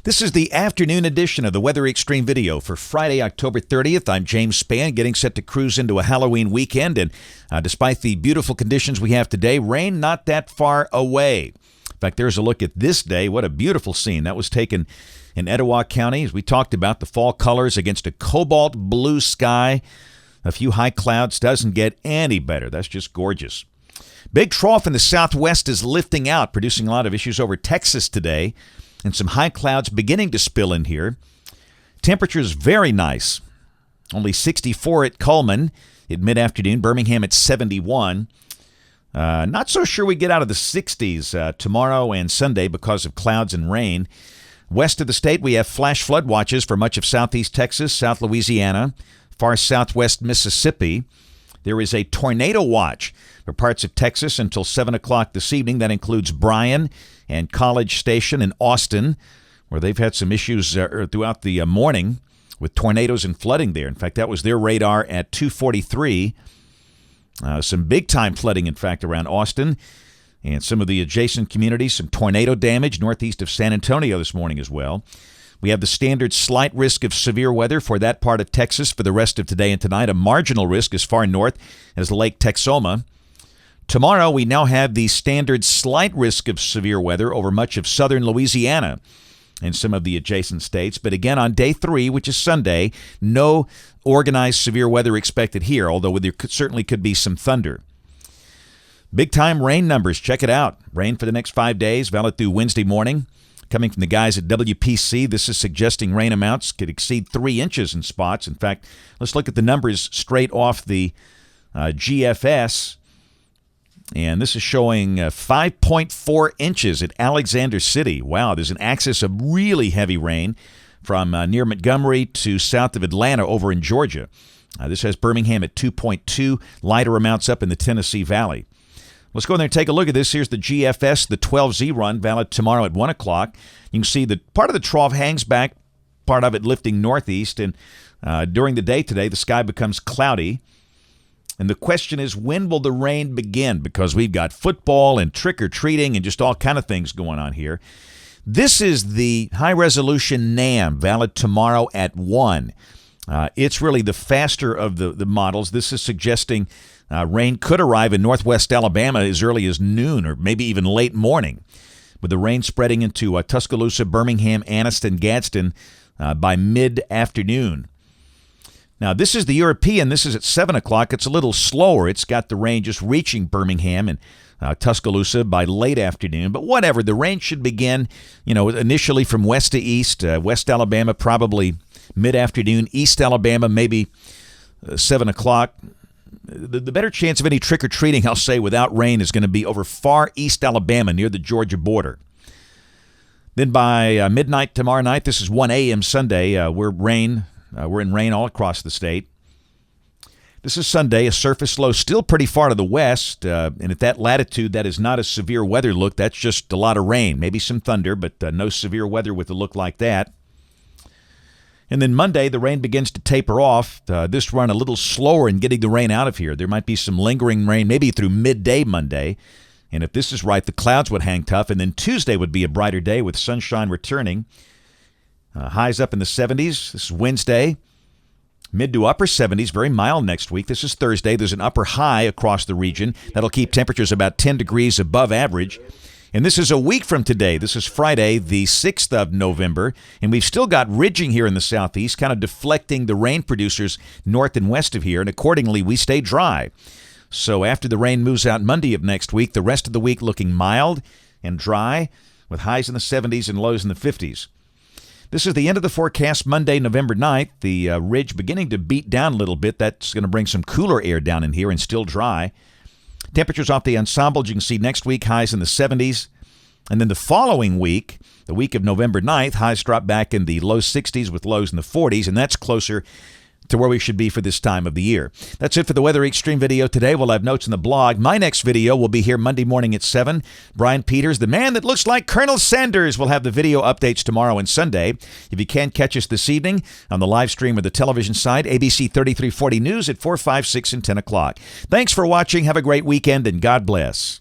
This is the afternoon edition of the Weather Xtreme video for Friday, October 30th. I'm James Spann, getting set to cruise into a Halloween weekend. And despite the beautiful conditions we have today, rain not that far away. In fact, there's a look at this day. What a beautiful scene. That was taken in Etowah County. As we talked about, the fall colors against a cobalt blue sky. A few high clouds doesn't get any better. That's just gorgeous. Big trough in the southwest is lifting out, producing a lot of issues over Texas today. And some high clouds beginning to spill in here. Temperatures very nice. Only 64 at Cullman at mid-afternoon. Birmingham at 71. Not so sure we get out of the 60s tomorrow and Sunday because of clouds and rain. West of the state, we have flash flood watches for much of southeast Texas, South Louisiana, far southwest Mississippi. There is a tornado watch for parts of Texas until 7 o'clock this evening. That includes Bryan and College Station in Austin, where they've had some issues throughout the morning with tornadoes and flooding there. In fact, that was their radar at 2:43. Some big-time flooding, in fact, around Austin and some of the adjacent communities. Some tornado damage northeast of San Antonio this morning as well. We have the standard slight risk of severe weather for that part of Texas for the rest of today and tonight. A marginal risk as far north as Lake Texoma. Tomorrow, we now have the standard slight risk of severe weather over much of southern Louisiana and some of the adjacent states. But again, on day 3, which is Sunday, no organized severe weather expected here, although there certainly could be some thunder. Big-time rain numbers. Check it out. Rain for the next 5 days, valid through Wednesday morning. Coming from the guys at WPC, this is suggesting rain amounts could exceed 3 inches in spots. In fact, let's look at the numbers straight off the GFS. And this is showing 5.4 inches at Alexander City. Wow, there's an axis of really heavy rain from near Montgomery to south of Atlanta over in Georgia. This has Birmingham at 2.2, lighter amounts up in the Tennessee Valley. Let's go in there and take a look at this. Here's the GFS, the 12Z run, valid tomorrow at 1 o'clock. You can see that part of the trough hangs back, part of it lifting northeast. And during the day today, the sky becomes cloudy. And the question is, when will the rain begin? Because we've got football and trick-or-treating and just all kind of things going on here. This is the high-resolution NAM, valid tomorrow at 1. It's really the faster of the models. This is suggesting rain could arrive in northwest Alabama as early as noon or maybe even late morning, with the rain spreading into Tuscaloosa, Birmingham, Anniston, Gadsden by mid-afternoon. Now, this is the European. This is at 7 o'clock. It's a little slower. It's got the rain just reaching Birmingham and Tuscaloosa by late afternoon. But whatever, the rain should begin, initially from west to east. West Alabama, probably mid-afternoon. East Alabama, maybe 7 o'clock. The better chance of any trick-or-treating, I'll say, without rain is going to be over far east Alabama near the Georgia border. Then by midnight tomorrow night, this is 1 a.m. Sunday, we're in rain all across the state. This is Sunday, a surface low still pretty far to the west, and at that latitude, that is not a severe weather look. That's just a lot of rain, maybe some thunder, but no severe weather with a look like that. And then Monday, the rain begins to taper off. This run a little slower in getting the rain out of here. There might be some lingering rain, maybe through midday Monday. And if this is right, the clouds would hang tough. And then Tuesday would be a brighter day with sunshine returning. Highs up in the 70s. This is Wednesday. Mid to upper 70s, very mild next week. This is Thursday. There's an upper high across the region. That'll keep temperatures about 10 degrees above average. And this is a week from today. This is Friday, the 6th of November. And we've still got ridging here in the southeast, kind of deflecting the rain producers north and west of here. And accordingly, we stay dry. So after the rain moves out Monday of next week, the rest of the week looking mild and dry with highs in the 70s and lows in the 50s. This is the end of the forecast Monday, November 9th. The ridge beginning to beat down a little bit. That's going to bring some cooler air down in here and still dry. Temperatures off the ensemble, you can see next week highs in the 70s. And then the following week, the week of November 9th, highs drop back in the low 60s with lows in the 40s. And that's closer to where we should be for this time of the year. That's it for the Weather Xtreme video today. We'll have notes in the blog. My next video will be here Monday morning at 7. Brian Peters, the man that looks like Colonel Sanders, will have the video updates tomorrow and Sunday. If you can't catch us this evening on the live stream or the television side, ABC 3340 News at 4, 5, 6, and 10 o'clock. Thanks for watching. Have a great weekend, and God bless.